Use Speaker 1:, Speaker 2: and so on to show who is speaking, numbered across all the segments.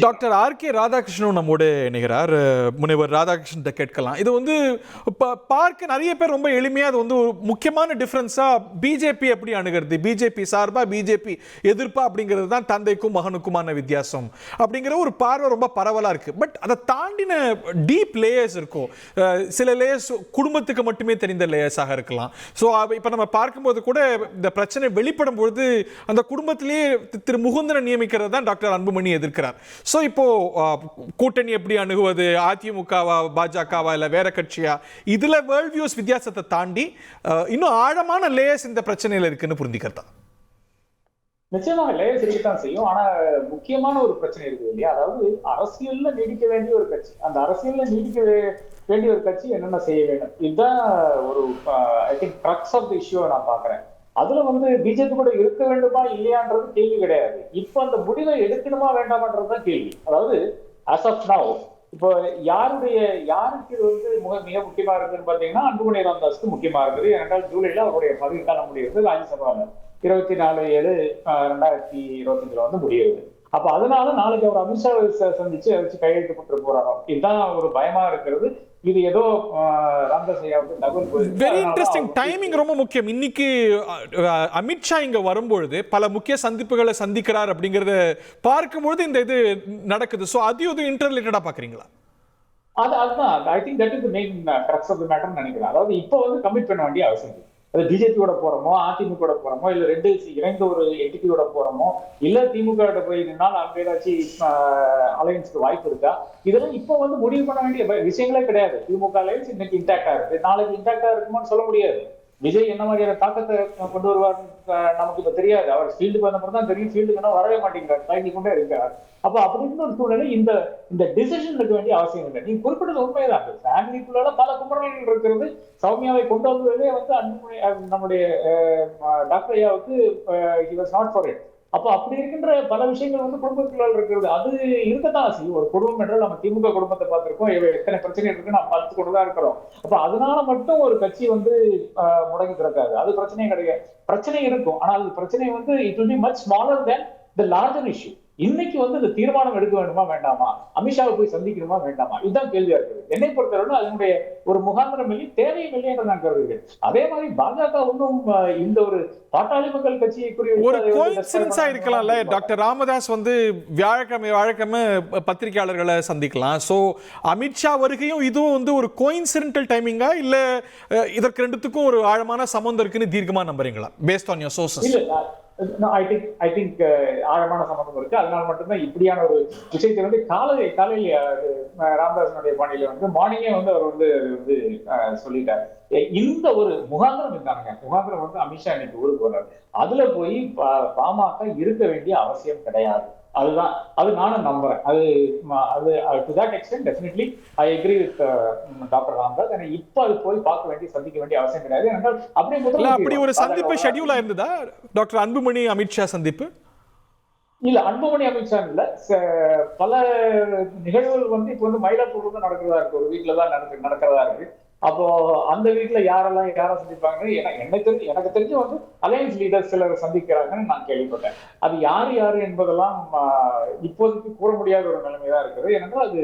Speaker 1: Doctor RK. Radhakrishnan நம்மோடு இணைகிறார். முனைவர் ராதாகிருஷ்ணன் கேட்கலாம். இது வந்து பார்க்க நிறைய பேர் ரொம்ப எளிமையாக அது வந்து ஒரு முக்கியமான டிஃப்ரென்ஸாக பிஜேபி எப்படி அணுகிறது, பிஜேபி சார்பா பிஜேபி எதிர்ப்பா அப்படிங்கிறது தான் தந்தைக்கும் மகனுக்குமான வித்தியாசம் அப்படிங்கிற ஒரு பார்வை ரொம்ப பரவலாக இருக்குது. பட் அதை தாண்டின டீப் லேயர்ஸ் இருக்கும். சில லேயர்ஸ் குடும்பத்துக்கு மட்டுமே தெரிந்த லேயர்ஸாக இருக்கலாம். ஸோ இப்போ நம்ம பார்க்கும்போது கூட இந்த பிரச்சனை வெளிப்படும் பொழுது அந்த குடும்பத்திலேயே திரு முகுந்தனை நியமிக்கிறது தான் டாக்டர் அன்புமணி எதிர்க்கிறார். ஸோ இப்போ கூட்டணி எப்படி அணுகுவது, அதிமுகவா பாஜகவா இல்லை வேற கட்சியா, இதுல வேர்ல்ட் வியூஸ் வித்தியாசத்தை தாண்டி இன்னும் ஆழமான லேயர்ஸ் இந்த பிரச்சனையில இருக்குன்னு புரிஞ்சுக்கிறதா?
Speaker 2: நிச்சயமாக லேயர்ஸ் இருக்கத்தான் செய்யும். ஆனா முக்கியமான ஒரு பிரச்சனை இருக்குது இல்லையா, அதாவது அரசியல்ல நீடிக்க வேண்டிய ஒரு கட்சி, அந்த அரசியல்ல நீடிக்க வேண்டிய ஒரு கட்சி என்னென்ன செய்ய வேண்டும், இதுதான் ஒரு I think crux of the இஷ்யூவை நான் பாக்குறேன். அதுல வந்து பிஜேபி கூட இருக்க வேண்டுமா இல்லையான்றது கேள்வி கிடையாது. இப்ப அந்த முடிவை எடுக்கணுமா வேண்டாமன்றதுதான் கேள்வி. அதாவது as of now இப்போ யாருக்கு இது வந்து மிக முக்கியமா இருக்குன்னு பாத்தீங்கன்னா அன்புமணி ராமதாஸ்க்கு முக்கியமா இருக்குது. ஏனென்றால் ஜூலைல அவருடைய பதவிக்காலம் முடியுது, ராஜ்யசபால 24/7/2025 வந்து முடியுது. அப்ப அதனால நாளைக்கு அவர் அமித்ஷாவை சந்திச்சு வச்சு கையெழுத்து போட்டு போறாரோ, இதுதான் ஒரு பயமா இருக்கிறது. இது ஏதோ ராமதாஸ் ஐயாவுக்கு தகவல்.
Speaker 1: Very interesting. டைமிங் ரொம்ப முக்கியம். இன்னைக்கு அமித்ஷா இங்க வரும்பொழுது பல முக்கிய சந்திப்புகளை சந்திக்கிறார் அப்படிங்கறத பார்க்கும்பொழுது இந்த இது நடக்குது. ஸோ அதையும் இன்டர்ரிலேட்டடா பாக்குறீங்களா?
Speaker 2: அதுதான் I think that is the main crux of the matter நினைக்கிறேன். அதாவது இப்போ வந்து கமிட் பண்ண வேண்டிய அவசியம், அது பிஜேபியோட போறோமோ அதிமுக போறோமோ இல்ல ரெண்டு இணைந்த ஒரு என்டிட்டியோட போறோமோ இல்ல திமுக போய் நின்னால் அங்க ஏதாச்சும் அலையன்ஸ்க்கு வாய்ப்பு இருக்கா, இதெல்லாம் இப்போ வந்து முடிவு பண்ண வேண்டிய விஷயங்களே கிடையாது. திமுக அலையன்ஸ் இன்னைக்கு இன்டாக்டா இருக்கு, நாளைக்கு இன்டாக்டா இருக்குமான்னு சொல்ல முடியாது. விஜய் என்ன மாதிரியான தாக்கத்தை கொண்டு வருவார்னு நமக்கு இப்ப தெரியாது. அவர் ஃபீல்டுக்கு வந்தப்பறம் தான் தெரியும். ஃபீல்டுக்கு வரவே மாட்டேங்கிறார், தயங்கி கொண்டே இருக்கார். அப்ப அப்படின்னு ஒரு சூழ்நிலை இந்த டிசிஷன் இருக்க வேண்டிய அவசியம் இல்லை. நீங்க குறிப்பிட்டது உண்மைதான். ஃபேமிலிக்குள்ள பல கும்பரணைகள் இருக்கிறது. சௌமியாவை கொண்டு வந்ததே வந்து அன்புமணி நம்முடைய டாக்டர் ஐயாவுக்கு he was not for it. அப்ப அப்படி இருக்கின்ற பல விஷயங்கள் வந்து குடும்பத்துக்குள்ள இருக்கிறது. அது இருக்கத்தான் செய்யும். ஒரு குடும்பம் என்றால் நம்ம திமுக குடும்பத்தை பார்த்திருக்கோம், எத்தனை பிரச்சனை இருக்கு நம்ம பார்த்து கொண்டுதான் இருக்கிறோம். அப்ப அதனால மட்டும் ஒரு கட்சி வந்து முடங்கி திறக்காது, அது பிரச்சனையே கிடையாது. பிரச்சனை இருக்கும், ஆனால் பிரச்சனை வந்து it will be much smaller than the larger issue. இன்னைக்கு வந்து இந்த தீர்மானம் எடுக்க வேண்டுமா வேண்டாமா, அமித்ஷாவை போய் சந்திக்கணுமா வேண்டாமா, இதுதான் கேள்வியா இருக்குது. என்னை பொறுத்தவரை அதனுடைய ஒரு முகாந்திரம் இல்லை, தேவையும் இல்லை என்று நான் கருதுகிறேன். அதே மாதிரி பாஜக ஒன்றும் இந்த ஒரு பாட்டாளி மக்கள் கட்சியை
Speaker 1: ஒரு கோயின்சிடன்ஸா இருக்கலாம்ல. டாக்டர் ராமதாஸ் வந்து வியாழக்கிழமை பத்திரிகையாளர்களை சந்திக்கலாம். சோ அமித்ஷா வருகையும் இதுவும் வந்து ஒரு கோயின்சிடென்டல் டைமிங்கா இல்ல இதற்கு ரெண்டுத்துக்கும் ஒரு ஆழமான சம்பந்தம் இருக்குன்னு தீர்க்கமா நம்புறீங்களா based on your sources?
Speaker 2: I think ஆழமான சம்பந்தம் இருக்கு. அதனால மட்டும்தான் இப்படியான ஒரு விஷயத்தை வந்து காலையில் ராமதாசனுடைய பாணியில வந்து மார்னிங்கே வந்து அவர் வந்து சொல்லிட்டாரு. இந்த ஒரு முகாந்திரம் இருந்தாங்க, முகாந்திரம் வந்து அமித்ஷா இன்னைக்கு ஊருக்கு போறாரு, அதுல போய் பாமக இருக்க வேண்டிய அவசியம் கிடையாது. அதுதான் அது நானும் நம்புறேன். அது to that extend definitely I agree with doctor Ramadoss. ஏன்னா இப்ப அது போய் பார்க்க வேண்டிய சந்திக்க வேண்டிய அவசியம் கிடையாது. ஏனென்றால்
Speaker 1: அப்படி ஒரு சந்திப்பு ஷெட்யூலா இருந்ததா டாக்டர் அன்புமணி அமித்ஷா சந்திப்பு?
Speaker 2: இல்ல, அன்புமணி அமித்ஷா இல்ல, பல நிகழ்வுகள் வந்து இப்ப வந்து மயிலாப்பூர்ல தான் நடக்கிறதா இருக்கு, ஒரு வீட்டுலதான் நடக்கிறதா இருக்கு. அப்போ அந்த வீட்டுல யாரெல்லாம் யாரை சந்திப்பாங்க, எனக்கு தெரிஞ்சு வந்து அலையன்ஸ் லீடர்ஸ் சிலர் சந்திக்கிறாங்கன்னு நான் கேள்விப்பட்டேன். அது யாரு என்பதெல்லாம் இப்போதைக்கு கூற முடியாத ஒரு நிலைமைதான் இருக்குது. ஏன்னா அது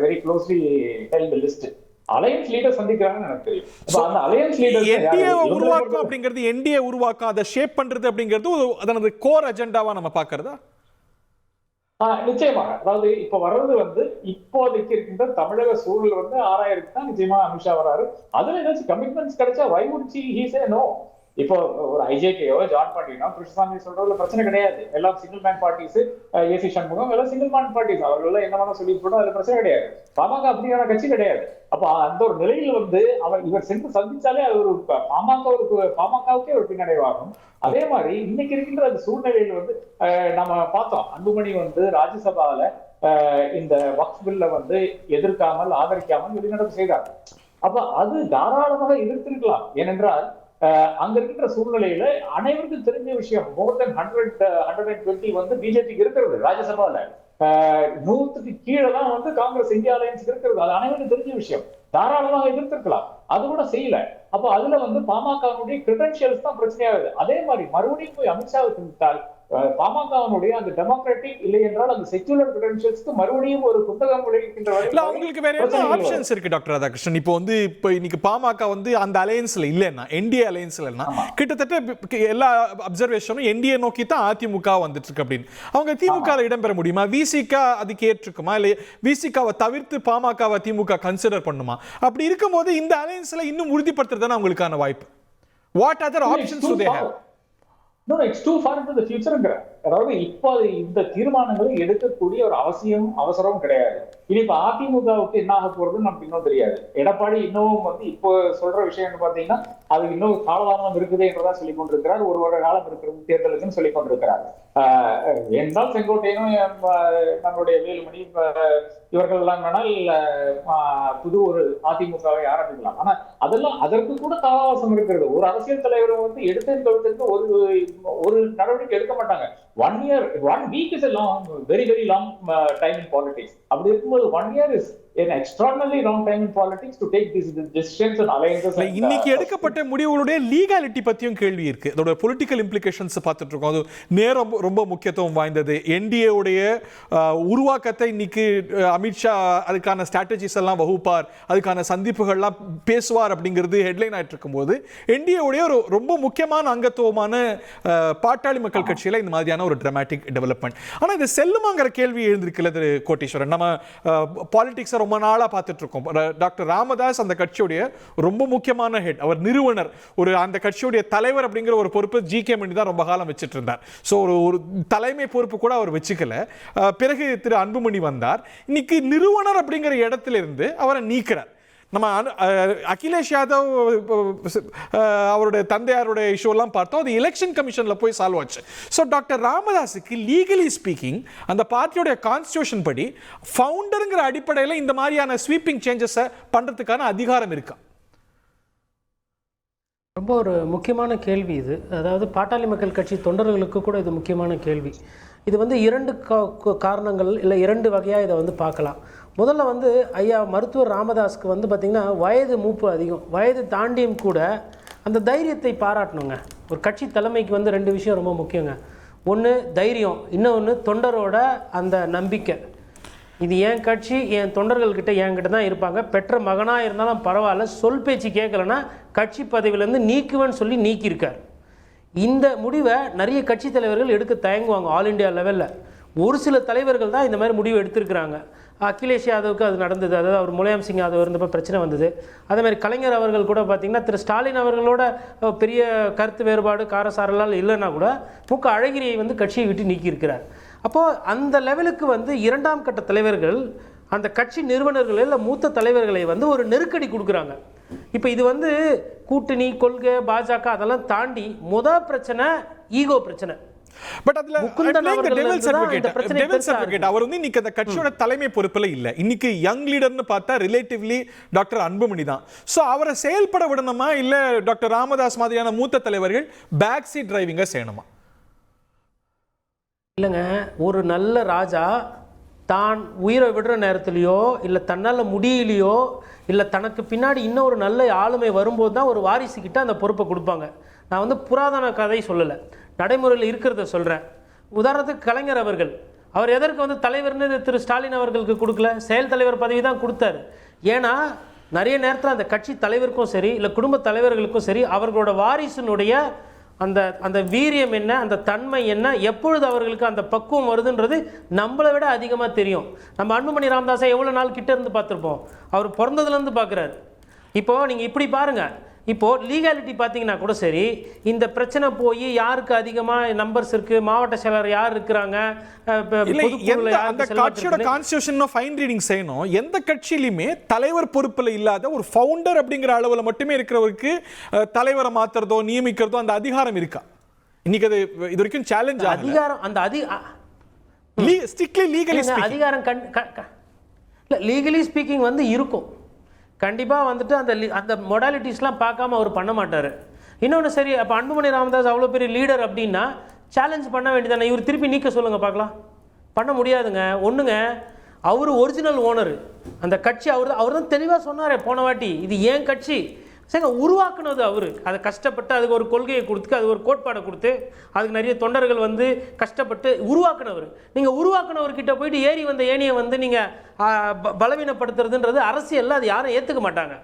Speaker 2: very closely held list. Alliance leader சந்திக்கிறாங்கன்னு எனக்கு தெரியும். அந்த அலையன்ஸ் லீடர்
Speaker 1: உருவாக்கம் அப்படிங்கிறது, என்டிஏ உருவாக்கம், அதை ஷேப் பண்றது அப்படிங்கிறது அதனது கோர் அஜெண்டாவா நம்ம பாக்குறதா?
Speaker 2: நிச்சயமாக. அதாவது இப்ப வர்றது வந்து இப்போதைக்கு இருக்கின்ற தமிழக சூழல் வந்து ஆராயிருக்கு தான் நிச்சயமா அமித்ஷா வராரு. அதுல ஏதாச்சும் கமிட்மெண்ட்ஸ் கிடைச்சா why would he say no? இப்போ ஒரு ஐஜேகேயோ ஜான் பாண்டியனோ கிருஷ்ணசாமி சொல்றதுல பிரச்சனை கிடையாது. எல்லாம் single man parties, AC Shanmugam எல்லாம் சிங்கிள் மேன் பார்ட்டிஸ், அவர்கள் என்ன வேணா சொல்லி போட்டோம், அதுல பிரச்சனை கிடையாது. பாமக அப்படியான கட்சி கிடையாது. அப்ப அந்த ஒரு நிலையில் வந்து இவர் சென்று சந்திச்சாலே அது ஒரு பாமகவுக்கே ஒரு பின்னடைவாகும். அதே மாதிரி இன்னைக்கு இருக்கின்ற அந்த சூழ்நிலையில வந்து நம்ம பார்த்தோம், அன்புமணி வந்து ராஜ்யசபால இந்த வக்ஃப் பில்ல வந்து எதிர்க்காமல் ஆதரிக்காமல் வெளிநடப்பு செய்தார். அப்ப அது தாராளமாக எதிர்த்திருக்கலாம். ஏனென்றால் அங்க இருக்கின்ற சூழ்நிலையில அனைவருக்கும் தெரிஞ்ச விஷயம், மோர் தென் 120 வந்து பிஜேபிக்கு இருக்கிறது ராஜ்யசபால, 100க்கு கீழே தான் வந்து காங்கிரஸ் இந்தியா அலையன்ஸ் இருக்கிறது. அது அனைவருக்கும் தெரிஞ்ச விஷயம். தாராளமாக எதிர்த்திருக்கலாம், அது கூட செய்யல. அப்போ அதுல வந்து பாமகவுடைய கிரெடென்ஷியல்ஸ் தான் பிரச்சனையாகுது. அதே மாதிரி மறுபடியும் போய் அமித்ஷாவை சந்தித்தால் பாமகவனுடைய அந்த டெமோக்ராட்டிக் இல்லை என்றால் அந்த செக்யூலர் கிரெடென்ஷியல்ஸ்க்கு மறுபடியும் ஒரு புத்தகம் விளைவிக்கின்ற
Speaker 1: அவங்களுக்கு வேற என்ன ஆப்ஷன்ஸ் இருக்கு டாக்டர் ராதாகிருஷ்ணன்? இப்போ வந்து இப்போ இன்னைக்கு பாமக வந்து அந்த அலையன்ஸ்ல இல்லைன்னா, என்டிஏ அலையன்ஸ்ல இல்லைன்னா, கிட்டத்தட்ட எல்லா அப்சர்வேஷனும் என்டிஏ நோக்கி தான் அதிமுக வந்துட்டு இருக்கு அப்படின்னு. அவங்க திமுக இடம்பெற முடியுமா? விசிக அதுக்கு ஏற்றுக்குமா? இல்லை விசிகாவை தவிர்த்து பாமகவை திமுக கன்சிடர் பண்ணுமா? அப்படி இருக்கும்போது இந்த அலையன்ஸ்ல இன்னும் உறுதிப்படுத்துறது தானே அவங்களுக்கான வாய்ப்பு. What other options to they have?
Speaker 2: No, it's too far into the future. அதாவது இப்போ இந்த தீர்மானங்களை எடுக்கக்கூடிய ஒரு அவசரம் கிடையாது. இனி இப்ப அதிமுகவுக்கு என்ன ஆக போறதுன்னு நமக்கு இன்னும் தெரியாது. எடப்பாடி இன்னும் வந்து இப்போ சொல்ற விஷயம் பாத்தீங்கன்னா அது இன்னும் காலதாமதம் இருக்குது என்றுதான் சொல்லிக் கொண்டிருக்கிறார். ஒரு வருட காலம் இருக்கிறது தேர்தலுக்குன்னு சொல்லிக் கொண்டிருக்கிறார். என்றால் செங்கோட்டையனும் நம்மளுடைய வேலுமணி இவர்கள் எல்லாம் வேணால் புது ஒரு அதிமுகவை ஆரம்பிக்கலாம். ஆனா அதெல்லாம் அதற்கு கூட காலவாசம் இருக்கிறது. ஒரு அரசியல் தலைவர் வந்து எடுத்து ஒரு நடவடிக்கை எடுக்க மாட்டாங்க. 1 year, 1 week is a long, very, very long time in politics. அப்படி இருக்கும்போது 1 year is an extraordinarily long time in politics to take these decisions and alliances.
Speaker 1: இன்னைக்கு எடுக்கப்பட்ட முடிவுகளுடைய லீகாலிட்டி பத்தியும் கேள்வி இருக்கு. அதோட பொலிட்டிக்கல் இம்ப்ளிகேஷன்ஸ் பார்த்துட்டு இருக்கோம். அது நேரம் ரொம்ப முக்கியத்துவம் வாய்ந்தது. என்டிஏ உடைய உருவாக்கத்தை இன்னைக்கு அமித்ஷா அதுக்கான ஸ்ட்ராட்டஜிஸ் எல்லாம் வகுப்பார், அதுக்கான சந்திப்புகள்லாம் பேசுவார் அப்படிங்கிறது ஹெட்லைன் ஆயிட்டு இருக்கும்போது என்டிஏ உடைய ஒரு ரொம்ப முக்கியமான அங்கத்துவமான பாட்டாளி மக்கள் கட்சியில இந்த மாதிரியான ஒரு டிராமாட்டிக் டெவலப்மெண்ட். ஆனா இது செல்லுமாங்கிற கேள்வி எழுந்திருக்குல்ல கோட்டீஸ்வரன். நம்ம பாலிடிக்ஸை ரொம்ப நாளா பார்த்துட்டு இருக்கோம். டாக்டர் ராமதாஸ் அந்த கட்சியுடைய ரொம்ப முக்கியமான ஹெட், அவர் நிறுவனர், அந்த கட்சியுடைய தலைவர் அப்படிங்கிற ஒரு பொறுப்பு ஜி.கே. மணி தான் ரொம்ப காலம் வச்சுட்டு இருந்தார். ஸோ ஒரு தலைமை பொறுப்பு கூட அவர் வச்சுக்கல. பிறகு திரு அன்புமணி வந்தார். இன்னைக்கு நிறுவனர் அப்படிங்கிற இடத்துல இருந்து அவரை நீக்கிறார். நம்ம அகிலேஷ் யாதவ் அவருடைய தந்தையாருடைய இஷ்யூ எல்லாம் பார்த்தோம். அது எலெக்ஷன் கமிஷன்ல போய் சால்வ் ஆச்சு. ஸோ டாக்டர் ராமதாஸுக்கு லீகலி ஸ்பீக்கிங் அந்த பார்ட்டியோட கான்ஸ்டிடியூஷன் படி ஃபவுண்டருங்கிற அடிப்படையில் இந்த மாதிரியான ஸ்வீப்பிங் சேஞ்சஸை பண்றதுக்கான அதிகாரம் இருக்கா?
Speaker 3: ரொம்ப ஒரு முக்கியமான கேள்வி இது. அதாவது பாட்டாளி மக்கள் கட்சி தொண்டர்களுக்கு கூட இது முக்கியமான கேள்வி. இது வந்து 2 காரணங்கள் இல்லை 2 வகையாக இதை வந்து பார்க்கலாம். முதல்ல வந்து ஐயா மருத்துவர் ராமதாஸ்க்கு வந்து பார்த்திங்கன்னா வயது மூப்பு அதிகம். வயது தாண்டியும் கூட அந்த தைரியத்தை பாராட்டணுங்க. ஒரு கட்சி தலைமைக்கு வந்து 2 விஷயம் ரொம்ப முக்கியங்க. ஒன்று தைரியம், இன்னொன்று தொண்டரோட அந்த நம்பிக்கை. இது என் கட்சி, என் தொண்டர்கள்கிட்ட என்கிட்ட தான் இருப்பாங்க. பெற்ற மகனாக இருந்தாலும் பரவாயில்ல, சொல் பேச்சு கேட்கலன்னா கட்சி பதவியிலேருந்து நீக்குவேன்னு சொல்லி நீக்கியிருக்கார். இந்த முடிவை நிறைய கட்சி தலைவர்கள் எடுக்க தயங்குவாங்க. ஆல் இண்டியா லெவலில் ஒரு சில தலைவர்கள் தான் இந்த மாதிரி முடிவு எடுத்திருக்கிறாங்க. அகிலேஷ் யாதவுக்கு அது நடந்தது. அதாவது அவர் முலாயம் சிங் யாதவ் இருந்தப்போ பிரச்சனை வந்தது. அதே மாதிரி கலைஞர் அவர்கள் கூட பார்த்திங்கன்னா திரு ஸ்டாலின் அவர்களோட பெரிய கருத்து வேறுபாடு காரசாரெல்லாம் இல்லைன்னா கூட முக அழகிரியை வந்து கட்சியை விட்டு நீக்கியிருக்கிறார். அப்போது அந்த லெவலுக்கு வந்து 2ஆம் கட்ட தலைவர்கள் அந்த கட்சி நிறுவனர்கள் இல்லை மூத்த தலைவர்களை வந்து ஒரு நெருக்கடி கொடுக்குறாங்க. இப்போ இது வந்து கூட்டணி கொள்கை பாஜக அதெல்லாம் தாண்டி முதல் பிரச்சனை ஈகோ பிரச்சனை.
Speaker 1: பட் அதுல டெவில் சர்டிபிகேட் அவர் வந்து இன்னைக்கு அந்த கட்சியோட தலைமை பொறுப்புல இல்ல. இன்னைக்கு யங் லீடர்னு பார்த்தா ரிலேட்டிவ்லி டாக்டர் அன்புமணி தான். சோ அவரை செயல்பட விடணுமா இல்ல டாக்டர் ராமதாஸ் மாதிரியான மூத்த தலைவர்கள் பேக் சீட் டிரைவிங்க செய்யணுமா?
Speaker 3: இல்லைங்க, ஒரு நல்ல ராஜா தான் உயிரை விடுற நேரத்துலையோ இல்லை தன்னால் முடியலையோ இல்லை தனக்கு பின்னாடி இன்னும் ஒரு நல்ல ஆளுமை வரும்போது தான் ஒரு வாரிசுக்கிட்ட அந்த பொறுப்பை கொடுப்பாங்க. நான் வந்து புராதன கதை சொல்லலை, நடைமுறையில் இருக்கிறத சொல்கிறேன். உதாரணத்துக்கு கலைஞர் அவர் எதற்கு வந்து தலைவர்னு திரு ஸ்டாலின் அவர்களுக்கு கொடுக்கல, செயல் தலைவர் பதவி தான் கொடுத்தாரு. ஏன்னா நிறைய நேரத்தில் அந்த கட்சி தலைவருக்கும் சரி இல்லை குடும்ப தலைவர்களுக்கும் சரி அவர்களோட வாரிசினுடைய அந்த வீரியம் என்ன, அந்த தன்மை என்ன, எப்பொழுது அவர்களுக்கு அந்த பக்குவம் வருதுன்றது நம்மளை விட அதிகமாக தெரியும். நம்ம அன்புமணி ராமதாஸை எவ்வளோ நாள் கிட்ட இருந்து பார்த்துருப்போம். அவர் பிறந்ததுலேருந்து பார்க்குறாரு. இப்போது நீங்கள் இப்படி பாருங்கள், இப்போது லீகாலிட்டி பார்த்தீங்கன்னா கூட சரி, இந்த பிரச்சனை போய் யாருக்கு அதிகமாக நம்பர்ஸ் இருக்குது, மாவட்ட செயலர் யார் இருக்கிறாங்க,
Speaker 1: அந்த கட்சியோட கான்ஸ்டிடியூஷன் ஃபைன் ரீடிங் செய்யணும். எந்த கட்சியிலுமே தலைவர் பொறுப்பில் இல்லாத ஒரு ஃபவுண்டர் அப்படிங்கிற அளவில் மட்டுமே இருக்கிறவருக்கு தலைவரை மாத்துறதோ நியமிக்கிறதோ அந்த அதிகாரம் இருக்கா? இன்னைக்கு அது இது வரைக்கும் சேலஞ்ச்
Speaker 3: அதிகாரம் அந்த
Speaker 1: ஸ்ட்ரிக்ட்லி லீகலி
Speaker 3: அதிகாரம் லீகலி ஸ்பீக்கிங் வந்து இருக்கும். கண்டிப்பாக வந்துட்டு அந்த மொடாலிட்டிஸ்லாம் பார்க்காம அவர் பண்ண மாட்டார். இன்னொன்று சரி, அப்போ அன்புமணி ராமதாஸ் அவ்வளோ பெரிய லீடர் அப்படின்னா சேலஞ்ச் பண்ண வேண்டியதானே, இவர் திருப்பி நீக்க சொல்லுங்கள் பார்க்கலாம். பண்ண முடியாதுங்க. ஒன்றுங்க, அவர் ஒரிஜினல் ஓனர் அந்த கட்சி, அவர் தான் தெளிவாக சொன்னார் போன வாட்டி, இது ஏன் கட்சி, சரிங்க, உருவாக்குனது அவரு. அதை கஷ்டப்பட்டு அதுக்கு ஒரு கொள்கையை கொடுத்து அது ஒரு கோட்பாடை கொடுத்து அதுக்கு நிறைய தொண்டர்கள் வந்து கஷ்டப்பட்டு உருவாக்குனவர். நீங்கள் உருவாக்குனவர்கிட்ட போயிட்டு ஏறி வந்த ஏணியை வந்து நீங்கள் பலவீனப்படுத்துறதுன்றது அரசியலில் அது யாரும் ஏற்றுக்க மாட்டாங்க.